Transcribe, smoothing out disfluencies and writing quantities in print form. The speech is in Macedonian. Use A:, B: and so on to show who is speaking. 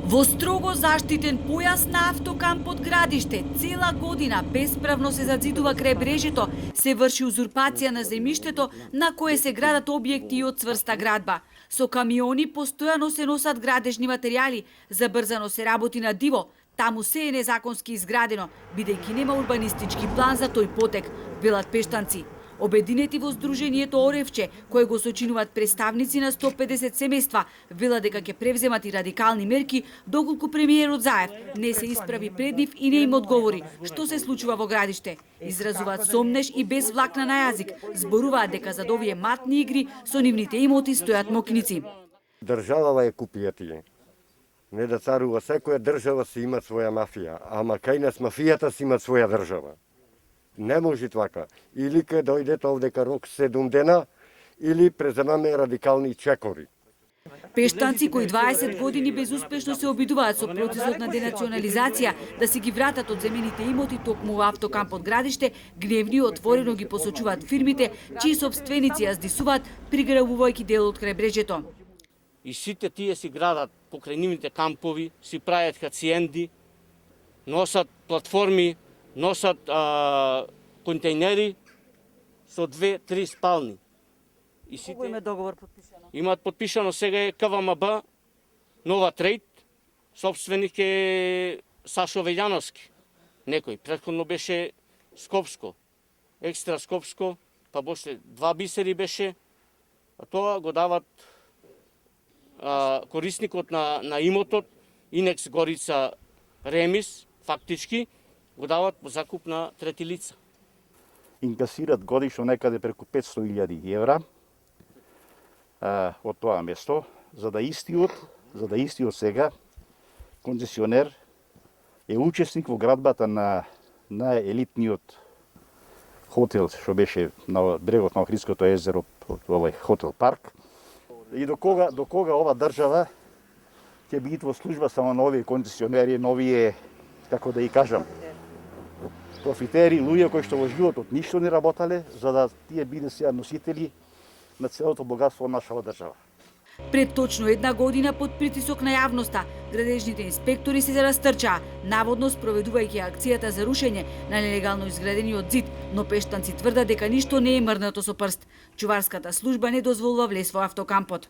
A: Во строго заштитен појас на автокампот Градиште, цела година бесправно се зазидува крај брежето, се врши узурпација на земјиштето на кое се градат објекти и од цврста градба. Со камиони постојано се носат градежни материјали, забрзано се работи на диво, таму се е незаконски изградено, бидејќи нема урбанистички план за тој потек, велат пештанци. Обединети во Сдруженијето Оревче, кое го сочинуваат представници на 150 семејства, велат дека ќе превземат и радикални мерки доколку премиерот Заев не се исправи пред нив и не им одговори што се случува во Градиште. Изразуваат сомнеш и без влакна на јазик, зборуваат дека зад овие матни игри со нивните имоти стојат мокници.
B: Државава е купија тие. Не да царува, секоја држава си има своја мафија, ама кај нас мафијата си има своја држава. Не може така. Или ке дојдете овдека рок 7 дена, или преземаме радикални чекори.
A: Пештанци кои 20 години безуспешно се обидуваат со процесот на денационализација да си ги вратат од земените имоти токму во автокампот Градиште, гневни и отворено ги посочуваат фирмите чии собственици ја здисуваат приграбувајќи дел од крајбрежето.
C: И сите тие си градат покрај нивните кампови, си прават хациенди, носат платформи, носат контейнери со 2-3 спални. И сите
A: Кога има договор подпишано?
C: Имаат подпишано, сега е КВМБ, Нова Трейд, собственик е Сашо Велјановски. Некој, претходно беше Скопско, Екстра Скопско, па после 2 бисери беше, а тоа го дават корисникот на имотот, Инекс Горица Ремис, фактички, го дават по закуп на трети лица.
D: Инкасират годишно некаде преку 500.000 евра од тоа место, за да истиот сега концесионер е учесник во градбата на елитниот хотел што беше на брегот на Охридското езеро, овој хотел парк. И до кога ова држава ќе биде во служба само на овие концесионери, новие, како да и кажам, профитери, луѓе кои што во животот ништо не работале, за да тие биде сега носители на целото богатство од нашава држава.
A: Пред точно една година под притисок на јавноста, градежните инспектори се растрчаа, наводно спроведувајќи акцијата за рушење на нелегално изградениот зид, но пештанци тврдат дека ништо не е мрднато со прст. Чуварската служба не дозволува влез во автокампот.